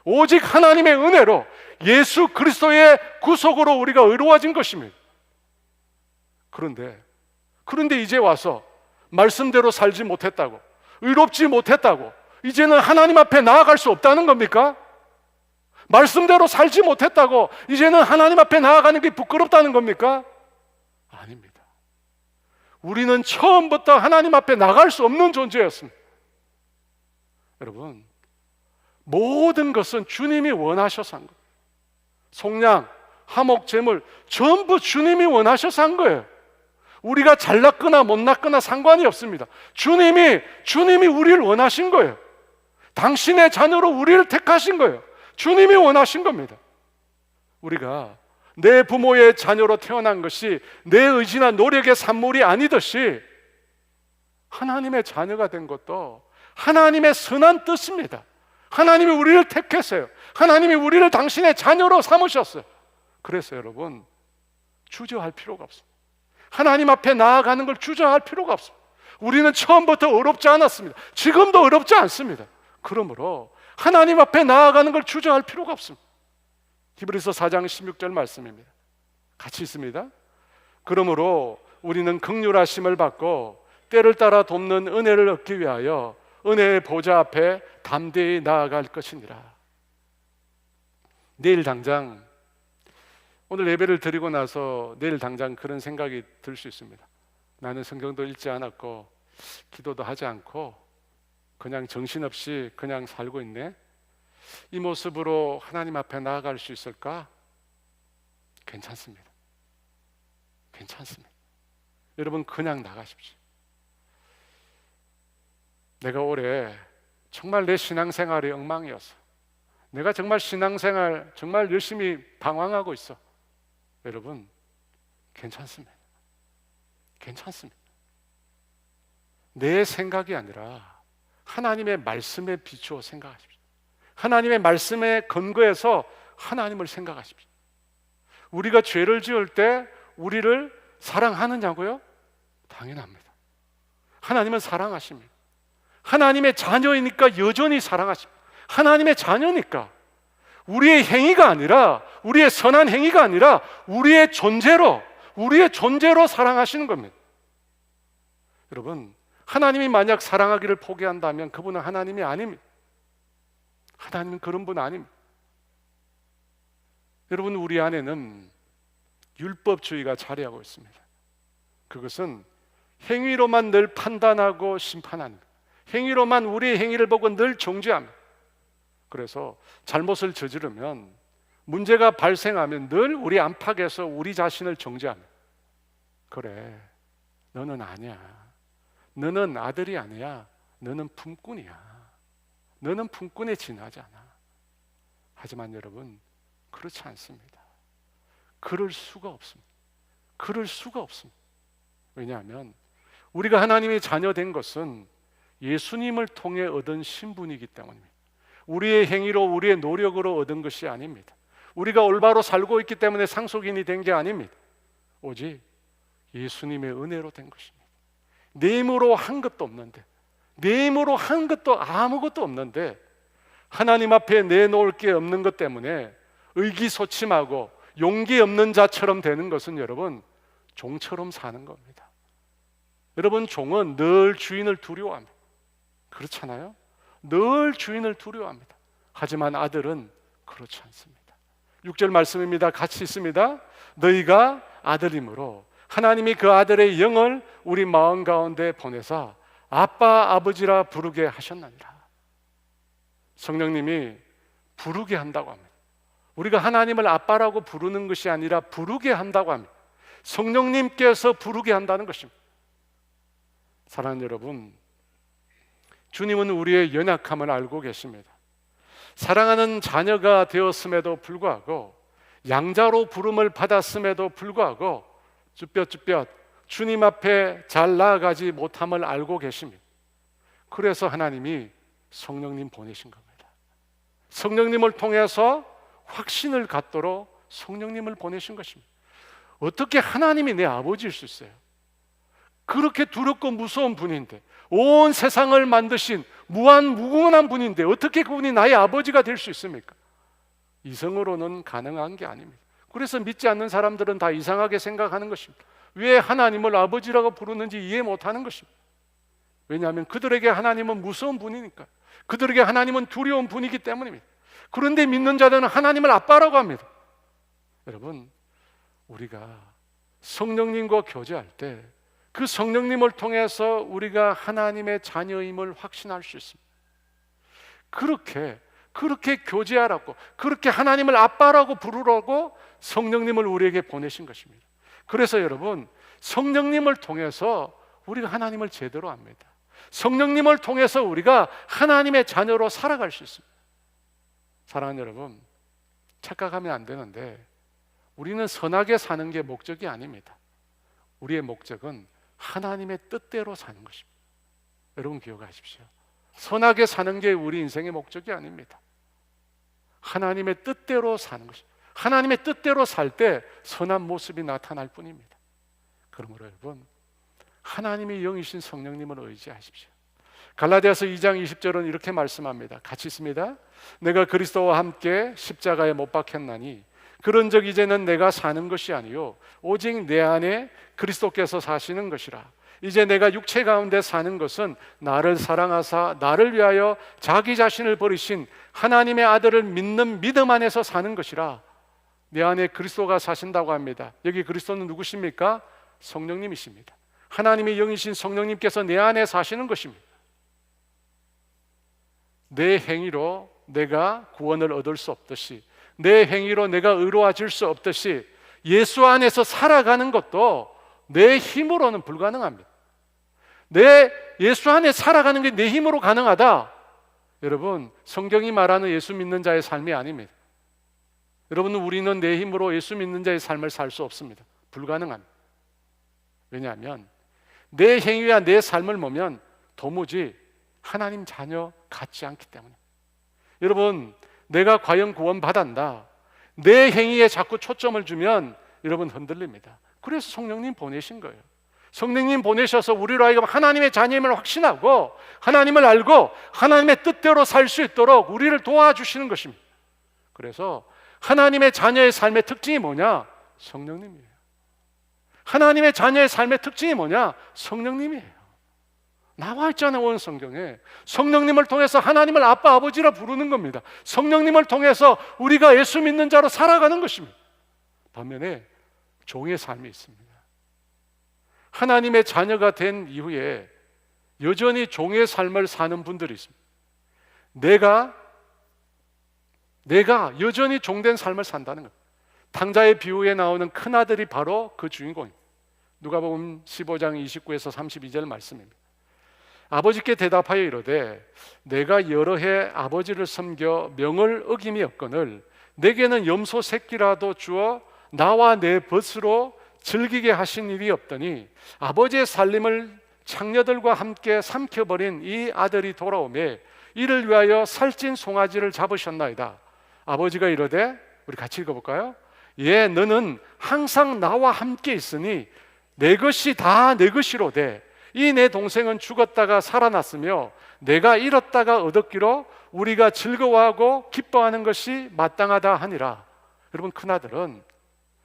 오직 하나님의 은혜로 예수 그리스도의 구속으로 우리가 의로워진 것입니다. 그런데 이제 와서 말씀대로 살지 못했다고, 의롭지 못했다고 이제는 하나님 앞에 나아갈 수 없다는 겁니까? 말씀대로 살지 못했다고 이제는 하나님 앞에 나아가는 게 부끄럽다는 겁니까? 아닙니다. 우리는 처음부터 하나님 앞에 나갈 수 없는 존재였습니다. 여러분, 모든 것은 주님이 원하셔서 한 거예요. 속량, 화목, 제물 전부 주님이 원하셔서 한 거예요. 우리가 잘났거나 못났거나 상관이 없습니다. 주님이 우리를 원하신 거예요. 당신의 자녀로 우리를 택하신 거예요. 주님이 원하신 겁니다. 우리가 내 부모의 자녀로 태어난 것이 내 의지나 노력의 산물이 아니듯이 하나님의 자녀가 된 것도 하나님의 선한 뜻입니다. 하나님이 우리를 택했어요. 하나님이 우리를 당신의 자녀로 삼으셨어요. 그래서 여러분, 주저할 필요가 없습니다. 하나님 앞에 나아가는 걸 주저할 필요가 없습니다. 우리는 처음부터 어렵지 않았습니다. 지금도 어렵지 않습니다. 그러므로 하나님 앞에 나아가는 걸 주저할 필요가 없습니다. 히브리서 4장 16절 말씀입니다. 같이 있습니다. 그러므로 우리는 긍휼하심을 받고 때를 따라 돕는 은혜를 얻기 위하여 은혜의 보좌 앞에 담대히 나아갈 것이니라. 내일 당장, 오늘 예배를 드리고 나서 내일 당장 그런 생각이 들 수 있습니다. 나는 성경도 읽지 않았고 기도도 하지 않고 그냥 정신없이 그냥 살고 있네. 이 모습으로 하나님 앞에 나아갈 수 있을까? 괜찮습니다. 괜찮습니다. 여러분 그냥 나가십시오. 내가 올해 정말 내 신앙생활이 엉망이었어. 내가 정말 신앙생활 정말 열심히 방황하고 있어. 여러분 괜찮습니다. 괜찮습니다. 내 생각이 아니라 하나님의 말씀에 비추어 생각하십시오. 하나님의 말씀에 근거해서 하나님을 생각하십시오. 우리가 죄를 지을 때 우리를 사랑하느냐고요? 당연합니다. 하나님은 사랑하십니다. 하나님의 자녀이니까 여전히 사랑하십니다. 하나님의 자녀니까 우리의 행위가 아니라, 우리의 선한 행위가 아니라 우리의 존재로 사랑하시는 겁니다. 여러분, 하나님이 만약 사랑하기를 포기한다면 그분은 하나님이 아닙니다. 하나님은 그런 분 아닙니다. 여러분, 우리 안에는 율법주의가 자리하고 있습니다. 그것은 행위로만 늘 판단하고 심판합니다. 행위로만 우리의 행위를 보고 늘 정죄합니다. 그래서 잘못을 저지르면, 문제가 발생하면 늘 우리 안팎에서 우리 자신을 정죄합니다. 그래, 너는 아니야. 너는 아들이 아니야. 너는 품꾼이야. 너는 품꾼에 지나지 않아. 하지만 여러분, 그렇지 않습니다. 그럴 수가 없습니다. 그럴 수가 없습니다. 왜냐하면 우리가 하나님의 자녀 된 것은 예수님을 통해 얻은 신분이기 때문입니다. 우리의 행위로, 우리의 노력으로 얻은 것이 아닙니다. 우리가 올바로 살고 있기 때문에 상속인이 된 게 아닙니다. 오직 예수님의 은혜로 된 것입니다. 내 힘으로 한 것도 없는데, 내 힘으로 한 것도 아무것도 없는데 하나님 앞에 내놓을 게 없는 것 때문에 의기소침하고 용기 없는 자처럼 되는 것은 여러분, 종처럼 사는 겁니다. 여러분, 종은 늘 주인을 두려워합니다. 그렇잖아요? 늘 주인을 두려워합니다. 하지만 아들은 그렇지 않습니다. 6절 말씀입니다. 같이 있습니다. 너희가 아들이므로 하나님이 그 아들의 영을 우리 마음 가운데 보내사 아빠 아버지라 부르게 하셨나니라. 성령님이 부르게 한다고 합니다. 우리가 하나님을 아빠라고 부르는 것이 아니라 부르게 한다고 합니다. 성령님께서 부르게 한다는 것입니다. 사랑하는 여러분, 주님은 우리의 연약함을 알고 계십니다. 사랑하는 자녀가 되었음에도 불구하고, 양자로 부름을 받았음에도 불구하고 쭈뼛쭈뼛 주님 앞에 잘 나아가지 못함을 알고 계십니다. 그래서 하나님이 성령님 보내신 겁니다. 성령님을 통해서 확신을 갖도록 성령님을 보내신 것입니다. 어떻게 하나님이 내 아버지일 수 있어요? 그렇게 두렵고 무서운 분인데, 온 세상을 만드신 무한무궁한 분인데 어떻게 그분이 나의 아버지가 될 수 있습니까? 이성으로는 가능한 게 아닙니다. 그래서 믿지 않는 사람들은 다 이상하게 생각하는 것입니다. 왜 하나님을 아버지라고 부르는지 이해 못하는 것입니다. 왜냐하면 그들에게 하나님은 무서운 분이니까, 그들에게 하나님은 두려운 분이기 때문입니다. 그런데 믿는 자들은 하나님을 아빠라고 합니다. 여러분, 우리가 성령님과 교제할 때 그 성령님을 통해서 우리가 하나님의 자녀임을 확신할 수 있습니다. 그렇게 교제하라고, 그렇게 하나님을 아빠라고 부르라고 성령님을 우리에게 보내신 것입니다. 그래서 여러분, 성령님을 통해서 우리가 하나님을 제대로 압니다. 성령님을 통해서 우리가 하나님의 자녀로 살아갈 수 있습니다. 사랑하는 여러분, 착각하면 안 되는데 우리는 선하게 사는 게 목적이 아닙니다. 우리의 목적은 하나님의 뜻대로 사는 것입니다. 여러분 기억하십시오. 선하게 사는 게 우리 인생의 목적이 아닙니다. 하나님의 뜻대로 사는 것입니다. 하나님의 뜻대로 살 때 선한 모습이 나타날 뿐입니다. 그러므로 여러분, 하나님의 영이신 성령님을 의지하십시오. 갈라디아서 2장 20절은 이렇게 말씀합니다. 같이 있습니다. 내가 그리스도와 함께 십자가에 못 박혔나니 그런 적 이제는 내가 사는 것이 아니요 오직 내 안에 그리스도께서 사시는 것이라. 이제 내가 육체 가운데 사는 것은 나를 사랑하사 나를 위하여 자기 자신을 버리신 하나님의 아들을 믿는 믿음 안에서 사는 것이라. 내 안에 그리스도가 사신다고 합니다. 여기 그리스도는 누구십니까? 성령님이십니다. 하나님의 영이신 성령님께서 내 안에 사시는 것입니다. 내 행위로 내가 구원을 얻을 수 없듯이, 내 행위로 내가 의로워질 수 없듯이 예수 안에서 살아가는 것도 내 힘으로는 불가능합니다. 내 예수 안에 살아가는 게 내 힘으로 가능하다? 여러분, 성경이 말하는 예수 믿는 자의 삶이 아닙니다. 여러분, 우리는 내 힘으로 예수 믿는 자의 삶을 살 수 없습니다. 불가능합니다. 왜냐하면 내 행위와 내 삶을 보면 도무지 하나님 자녀 같지 않기 때문에. 여러분, 내가 과연 구원받았나? 내 행위에 자꾸 초점을 주면 여러분 흔들립니다. 그래서 성령님 보내신 거예요. 성령님 보내셔서 우리로 하여금 하나님의 자녀임을 확신하고 하나님을 알고 하나님의 뜻대로 살 수 있도록 우리를 도와주시는 것입니다. 그래서 하나님의 자녀의 삶의 특징이 뭐냐? 성령님이에요. 하나님의 자녀의 삶의 특징이 뭐냐? 성령님이에요. 나와 있잖아요, 온 성경에. 성령님을 통해서 하나님을 아빠, 아버지라 부르는 겁니다. 성령님을 통해서 우리가 예수 믿는 자로 살아가는 것입니다. 반면에 종의 삶이 있습니다. 하나님의 자녀가 된 이후에 여전히 종의 삶을 사는 분들이 있습니다. 내가 여전히 종된 삶을 산다는 것. 탕자의 비유에 나오는 큰아들이 바로 그 주인공입니다. 누가복음 15장 29에서 32절 말씀입니다. 아버지께 대답하여 이르되 내가 여러 해 아버지를 섬겨 명을 어김이 없거늘 내게는 염소 새끼라도 주어 나와 내 벗으로 즐기게 하신 일이 없더니 아버지의 살림을 창녀들과 함께 삼켜버린 이 아들이 돌아오매 이를 위하여 살찐 송아지를 잡으셨나이다. 아버지가 이르되, 우리 같이 읽어볼까요? 예, 너는 항상 나와 함께 있으니 내 것이 다 내 것이로되 이 내 동생은 죽었다가 살아났으며 내가 잃었다가 얻었기로 우리가 즐거워하고 기뻐하는 것이 마땅하다 하니라. 여러분, 큰아들은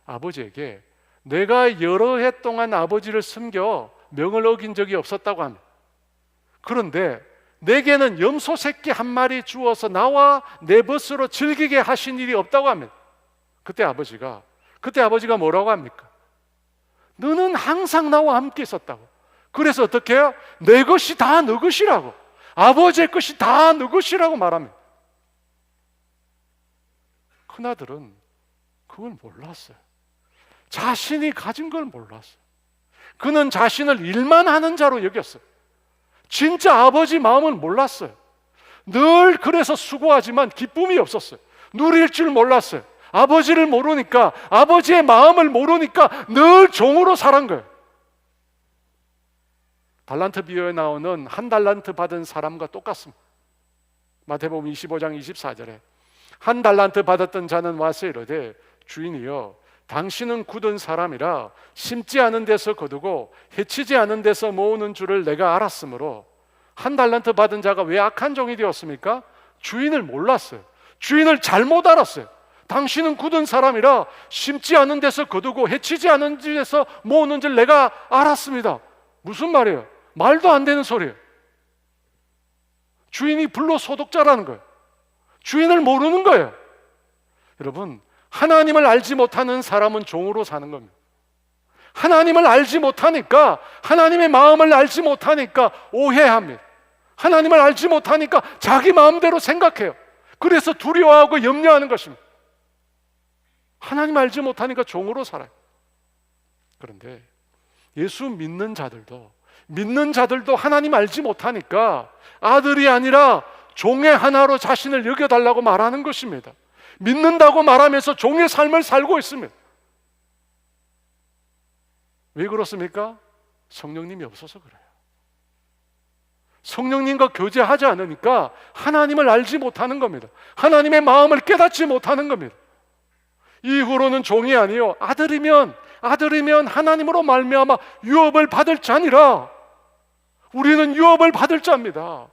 아버지에게 내가 여러 해 동안 아버지를 숨겨 명을 어긴 적이 없었다고 합니다. 그런데 내게는 염소 새끼 한 마리 주어서 나와 내 벗으로 즐기게 하신 일이 없다고 합니다. 그때 아버지가 뭐라고 합니까? 너는 항상 나와 함께 있었다고. 그래서 어떻게 해요? 내 것이 다 너 것이라고, 아버지의 것이 다 너 것이라고 말합니다. 큰아들은 그걸 몰랐어요. 자신이 가진 걸 몰랐어요. 그는 자신을 일만 하는 자로 여겼어요. 진짜 아버지 마음은 몰랐어요. 늘 그래서 수고하지만 기쁨이 없었어요. 누릴 줄 몰랐어요. 아버지를 모르니까, 아버지의 마음을 모르니까 늘 종으로 살은 거예요. 달란트 비유에 나오는 한 달란트 받은 사람과 똑같습니다. 마태복음 25장 24절에 한 달란트 받았던 자는 와서 이르되 주인이여 당신은 굳은 사람이라 심지 않은 데서 거두고 해치지 않은 데서 모으는 줄을 내가 알았으므로. 한 달란트 받은 자가 왜 악한 종이 되었습니까? 주인을 몰랐어요. 주인을 잘못 알았어요. 당신은 굳은 사람이라 심지 않은 데서 거두고 해치지 않은 데서 모으는 줄 내가 알았습니다. 무슨 말이에요? 말도 안 되는 소리예요. 주인이 불로소득자라는 거예요. 주인을 모르는 거예요. 여러분, 하나님을 알지 못하는 사람은 종으로 사는 겁니다. 하나님을 알지 못하니까, 하나님의 마음을 알지 못하니까 오해합니다. 하나님을 알지 못하니까 자기 마음대로 생각해요. 그래서 두려워하고 염려하는 것입니다. 하나님 알지 못하니까 종으로 살아요. 그런데 예수 믿는 자들도 하나님 알지 못하니까 아들이 아니라 종의 하나로 자신을 여겨달라고 말하는 것입니다. 믿는다고 말하면서 종의 삶을 살고 있습니다. 왜 그렇습니까? 성령님이 없어서 그래요. 성령님과 교제하지 않으니까 하나님을 알지 못하는 겁니다. 하나님의 마음을 깨닫지 못하는 겁니다. 이후로는 종이 아니요 아들이면 하나님으로 말미암아 유업을 받을 자니라. 우리는 유업을 받을 자입니다.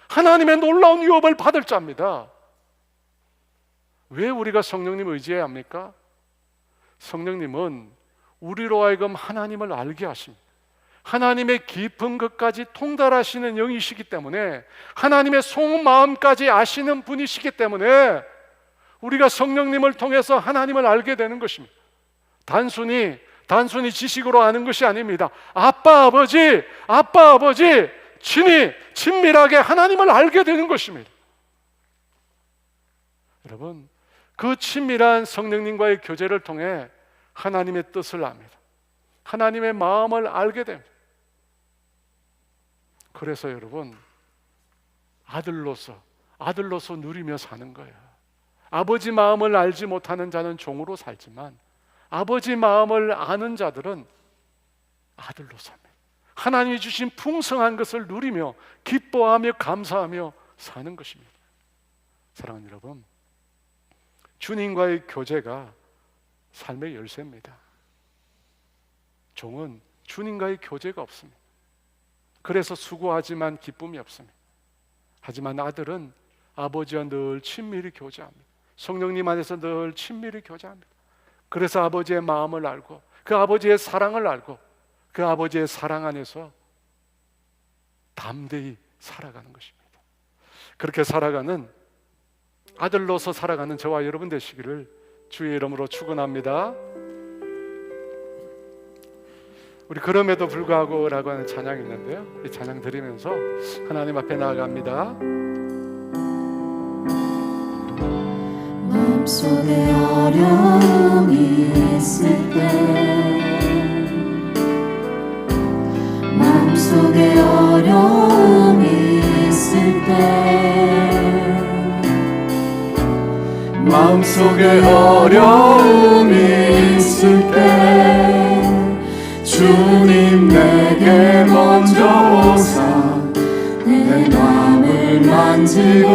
하나님의 놀라운 유업을 받을 자입니다. 왜 우리가 성령님을 의지해야 합니까? 성령님은 우리로 하여금 하나님을 알게 하십니다. 하나님의 깊은 것까지 통달하시는 영이시기 때문에, 하나님의 속마음까지 아시는 분이시기 때문에 우리가 성령님을 통해서 하나님을 알게 되는 것입니다. 단순히 지식으로 아는 것이 아닙니다. 아빠 아버지 친밀하게 하나님을 알게 되는 것입니다. 여러분, 그 친밀한 성령님과의 교제를 통해 하나님의 뜻을 압니다. 하나님의 마음을 알게 됩니다. 그래서 여러분, 아들로서 누리며 사는 거예요. 아버지 마음을 알지 못하는 자는 종으로 살지만, 아버지 마음을 아는 자들은 아들로 삽니다. 하나님이 주신 풍성한 것을 누리며 기뻐하며 감사하며 사는 것입니다. 사랑하는 여러분, 주님과의 교제가 삶의 열쇠입니다. 종은 주님과의 교제가 없습니다. 그래서 수고하지만 기쁨이 없습니다. 하지만 아들은 아버지와 늘 친밀히 교제합니다. 성령님 안에서 늘 친밀히 교제합니다. 그래서 아버지의 마음을 알고, 그 아버지의 사랑을 알고, 그 아버지의 사랑 안에서 담대히 살아가는 것입니다. 그렇게 살아가는, 아들로서 살아가는 저와 여러분 되시기를 주의 이름으로 축원합니다. 우리 그럼에도 불구하고 라고 하는 찬양이 있는데요, 이 찬양 드리면서 하나님 앞에 나아갑니다. 마음속에 어려움이 있을 때, 마음속에 어려움이 있을 때, 마음속에 어려움이 있을 때 주님 내게 먼저 오사 내 마음을 만지고,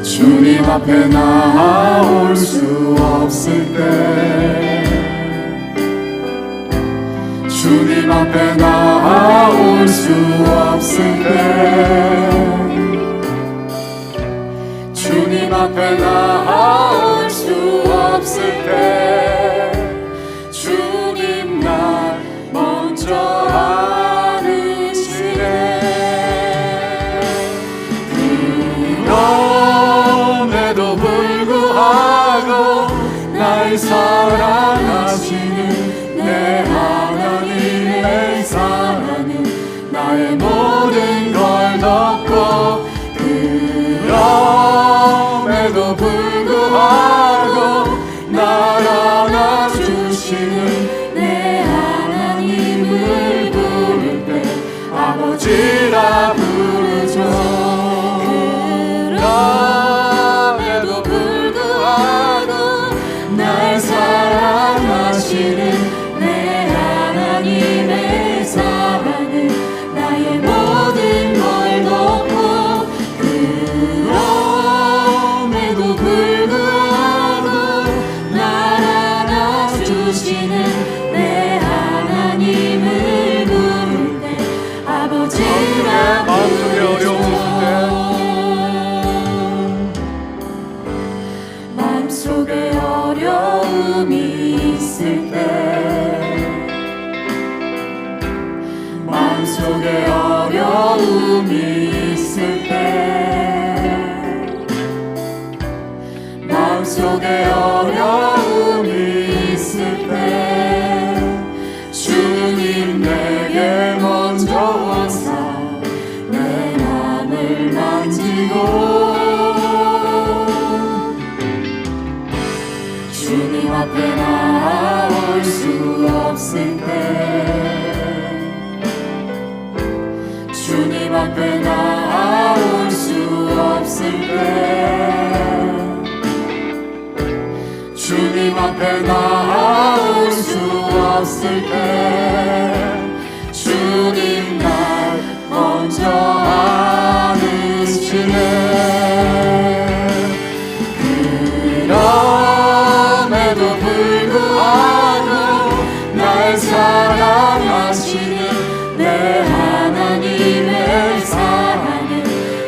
주님 앞에 나올 수 없을 때, 주님 앞에 나올 수 없을 때, 주님 앞에 나올 수 없을 때 주님 날 먼저 안으시네. 그럼에도 불구하고 날 사랑하시는 내 하나님의 사랑은 나의 모든 걸 덮고, 그럼에도 불구하고 날 안아주시는 내 하나님을 부를 때 아버지라 부르죠. 그럼에도 불구하고 날 사랑하시는 내 하나님의 사랑은 나의 모든 걸 덮고, 그럼에도 불구하고 날 안아주시는 내 하나님을 부를 때 아버지라 부르죠. 마음속에 어려움이 있을 때, 마음속에 어려움이 있을 때, 마음속에 어려움이 있을 때 주님 내게 먼저 오사 내 맘을 만지고, 주님 앞에 나올 수 없을 때, 주님 앞에 나올 수 없을 때, 주님 앞에 나올 수 없을 때 주님 날 먼저 안으시네. 그럼에도 불구하고 날 사랑하시는 내 하나님의 사랑은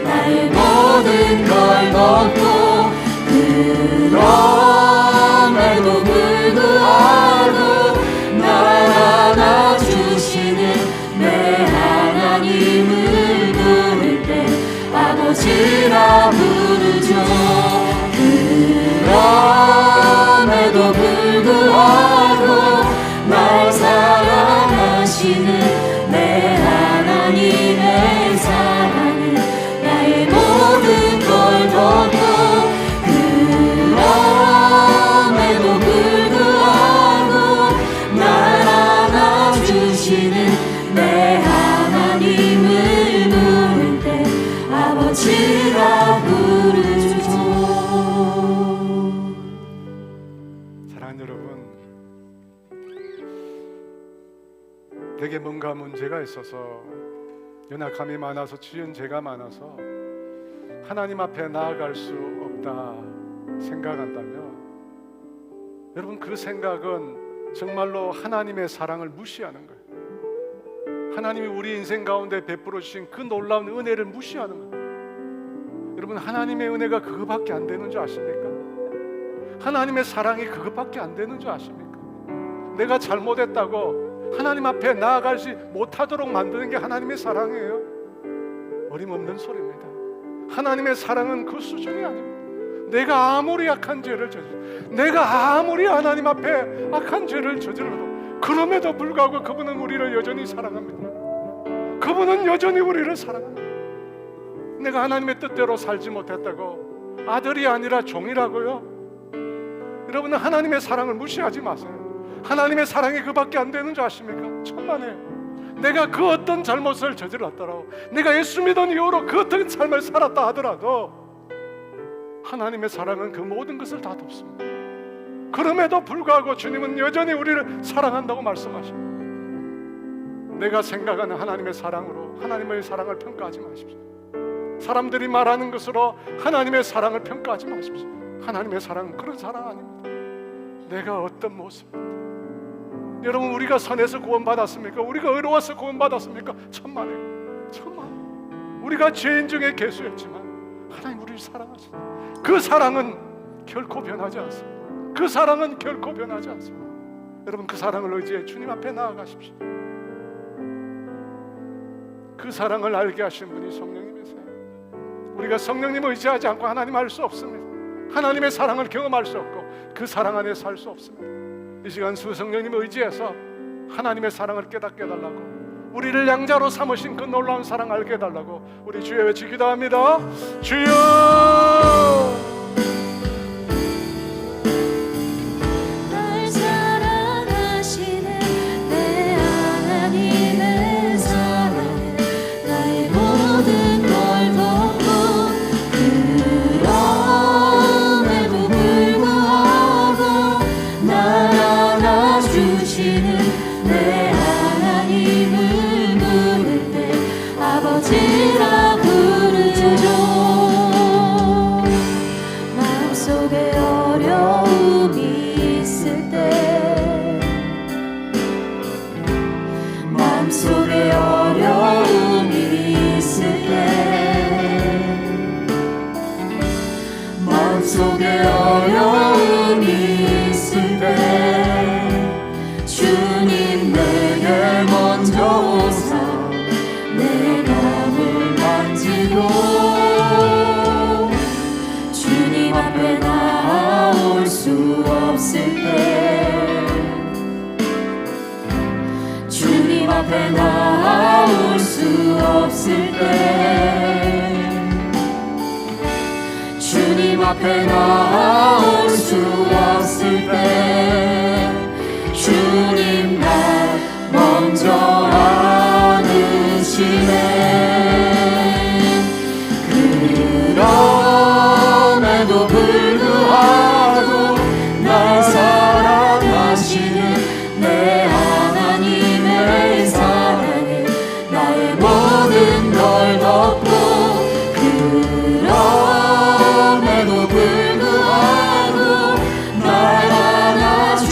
나의 모든 걸 덮고, 안아주시는 내 하나님의 사랑은 나의 모든 걸 덮고 그럼에도 불구하고 날 안아주시는 내 하나님을 부를 때 아버지라 부르죠. 사랑하는 여러분, 되게 뭔가 문제가 있어서 연약함이 많아서 지은 죄가 많아서 하나님 앞에 나아갈 수 없다 생각한다면 여러분 그 생각은 정말로 하나님의 사랑을 무시하는 거예요. 하나님이 우리 인생 가운데 베풀어 주신 그 놀라운 은혜를 무시하는 거예요. 여러분 하나님의 은혜가 그거밖에 안 되는 줄 아십니까? 하나님의 사랑이 그것밖에 안 되는 줄 아십니까? 내가 잘못했다고 하나님 앞에 나아가지 못하도록 만드는 게 하나님의 사랑이에요? 어림없는 소리입니다. 하나님의 사랑은 그 수준이 아닙니다. 내가 아무리 악한 죄를 저질러도, 내가 아무리 하나님 앞에 악한 죄를 저질러도 그럼에도 불구하고 그분은 우리를 여전히 사랑합니다. 그분은 여전히 우리를 사랑합니다. 내가 하나님의 뜻대로 살지 못했다고 아들이 아니라 종이라고요? 여러분은 하나님의 사랑을 무시하지 마세요. 하나님의 사랑이 그밖에 안 되는 줄 아십니까? 천만에요. 내가 그 어떤 잘못을 저질렀더라도, 내가 예수 믿은 이후로 그 어떤 삶을 살았다 하더라도 하나님의 사랑은 그 모든 것을 다 덮습니다. 그럼에도 불구하고 주님은 여전히 우리를 사랑한다고 말씀하십니다. 내가 생각하는 하나님의 사랑으로 하나님의 사랑을 평가하지 마십시오. 사람들이 말하는 것으로 하나님의 사랑을 평가하지 마십시오. 하나님의 사랑은 그런 사랑 아닙니다. 내가 어떤 모습, 여러분 우리가 선에서 구원받았습니까? 우리가 의로워서 구원받았습니까? 천만에요. 우리가 죄인 중에 괴수였지만 하나님 우리를 사랑하십니다. 그 사랑은 결코 변하지 않습니다. 그 사랑은 결코 변하지 않습니다. 여러분 그 사랑을 의지해 주님 앞에 나아가십시오. 그 사랑을 알게 하신 분이 성령님이세요. 우리가 성령님을 의지하지 않고 하나님 알 수 없습니다. 하나님의 사랑을 경험할 수 없고 그 사랑 안에 살 수 없습니다. 이 시간 성령님을 의지해서 하나님의 사랑을 깨닫게 해달라고, 우리를 양자로 삼으신 그 놀라운 사랑 알게 해달라고 우리 주여 외치 기도합니다. 주여, 날 사랑하시는 내 하나님의 사랑은 나의 모든 걸 덮고 그럼에도 불구하고 날 안아주시는 내 하나님을 부를 때 아버지라 부르죠. 마음속에 어려움이 있을 때, 마음속에 어려움이 있을 때, 마음속에 어려움이 있을 때 주님 내게 먼저 오사 내 맘을 만지고 주님 앞에 나올 수 없을 때, 주님 앞에 나올 수 없을 때, 주님 앞에 나올 수 없을 때 주님 날 먼저 안으시네. 그럼에도 불구하고 날 사랑하시는 내 하나님의 사랑은 나의 모든 걸 덮고 그럼에도 불구하고 날 안아주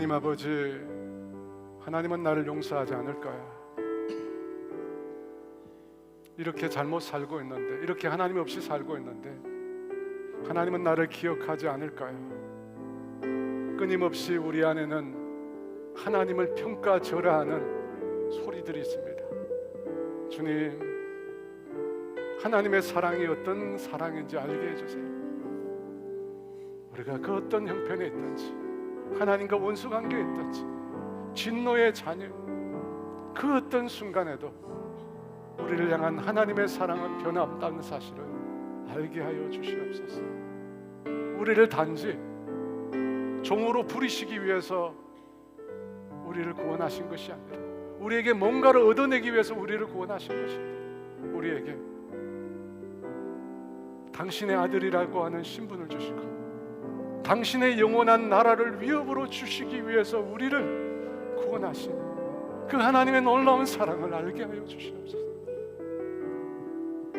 하나님 아버지, 하나님은 나를 용서하지 않을까요? 이렇게 잘못 살고 있는데, 이렇게 하나님 없이 살고 있는데 하나님은 나를 기억하지 않을까요? 끊임없이 우리 안에는 하나님을 평가절하하는 소리들이 있습니다. 주님, 하나님의 사랑이 어떤 사랑인지 알게 해주세요. 우리가 그 어떤 형편에 있든지, 하나님과 원수관계에 있든지, 진노의 자녀, 그 어떤 순간에도 우리를 향한 하나님의 사랑은 변함없다는 사실을 알게 하여 주시옵소서. 우리를 단지 종으로 부리시기 위해서 우리를 구원하신 것이 아니라, 우리에게 뭔가를 얻어내기 위해서 우리를 구원하신 것입니다. 우리에게 당신의 아들이라고 하는 신분을 주시고 당신의 영원한 나라를 위협으로 주시기 위해서 우리를 구원하신 그 하나님의 놀라운 사랑을 알게 하여 주시옵소서.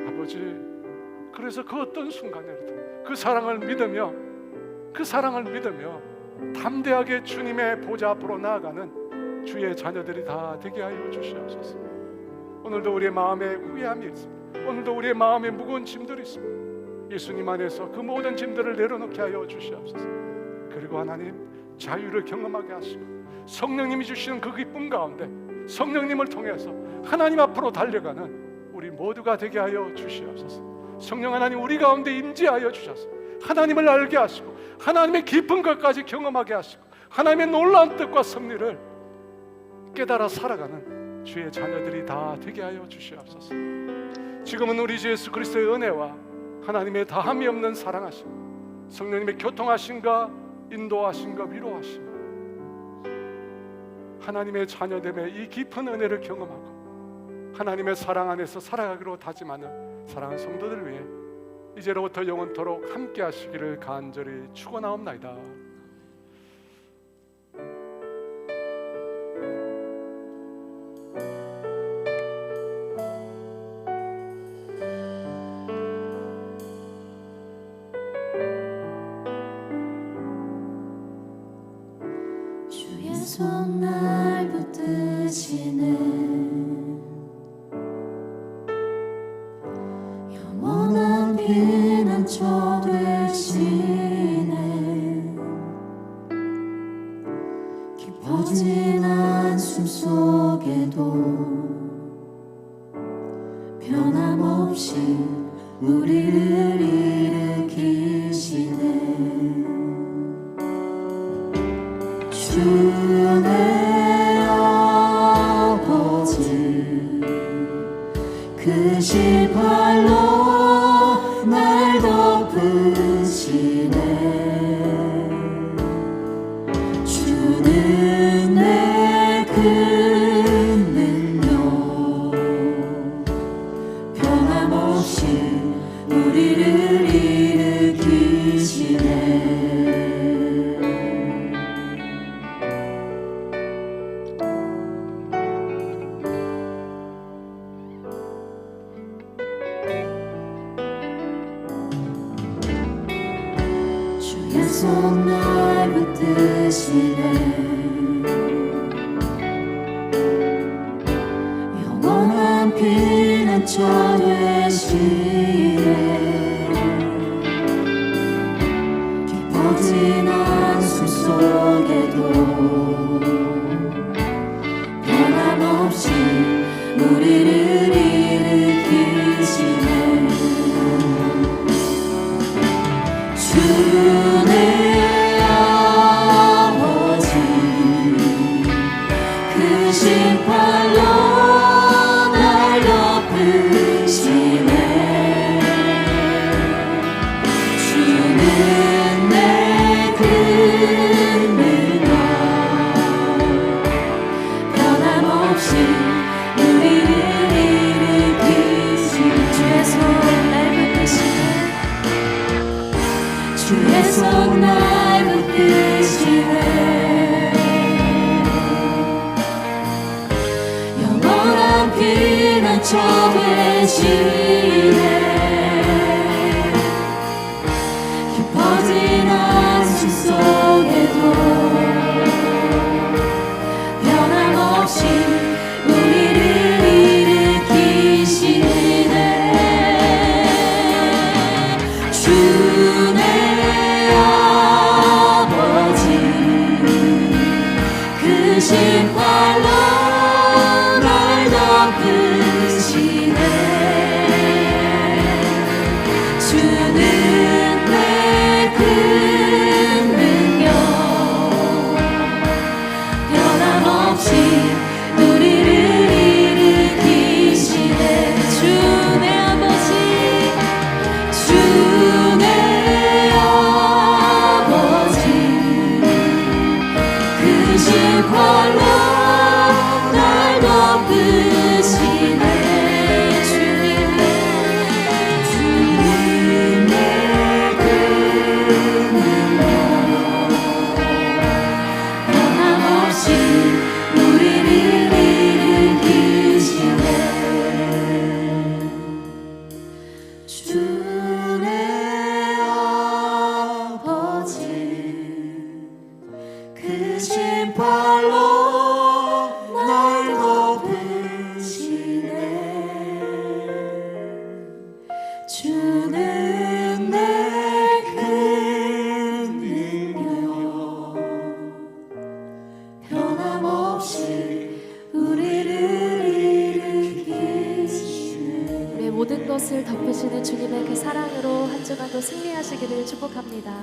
아버지, 그래서 그 어떤 순간에도 그 사랑을 믿으며 담대하게 주님의 보좌 앞으로 나아가는 주의 자녀들이 다 되게 하여 주시옵소서. 오늘도 우리의 마음에 후회함이 있습니다. 오늘도 우리의 마음에 무거운 짐들이 있습니다. 예수님 안에서 그 모든 짐들을 내려놓게 하여 주시옵소서. 그리고 하나님, 자유를 경험하게 하시고 성령님이 주시는 그 기쁨 가운데 성령님을 통해서 하나님 앞으로 달려가는 우리 모두가 되게 하여 주시옵소서. 성령 하나님, 우리 가운데 임재하여 주셔서 하나님을 알게 하시고 하나님의 깊은 것까지 경험하게 하시고 하나님의 놀라운 뜻과 섭리를 깨달아 살아가는 주의 자녀들이 다 되게 하여 주시옵소서. 지금은 우리 주 예수 그리스도의 은혜와 하나님의 다함이 없는 사랑하심, 성령님의 교통하심과 인도하심과 위로하심, 하나님의 자녀됨의 이 깊은 은혜를 경험하고 하나님의 사랑 안에서 살아가기로 다짐하는 사랑하는 성도들 위해 이제로부터 영원토록 함께 하시기를 간절히 축원하옵나이다. 주의 손 날 붙드시네, 영원한 피난처 되시네. 깊어진 한숨 속에도 변함없이 우리를 일으키시네. 주의 아버지, 크신 팔로 날 덮으시네. 주는 내 큰 능력, 변함없이 우리를 일으키시네. 손 날 붙드시네, 영원한 피난처 되시네. 깊어진 한숨 속에도 변함없이 우리를 일으키시네. 주의 아버지, 크신 팔로 날 덮으시네. 주는 내 큰 능력, 변함없이 우리를 일으키시네. 주의 손 날 붙드시네, 주의 손 날 붙드시네. 영원한 피난처 되시네. 깊어진 한숨 속에도 아버지 그 신발로 날 덮으시네 주는 내 큰 능력 변함없이 우리를 일으키시네 주내 아버지 주내 아버지 그 신발로 날 덮으시네 주님 내 큰 능력 변함없이 우리를 일으키시네 주내 아버지 그 신발로 날 덮으시네 주는 내 큰 능력 변함없이 우리를 일으키시네 우리의 모든 것을 덮으시는 주님의 그 사랑으로 한 주간도 승리하시기를 축복합니다.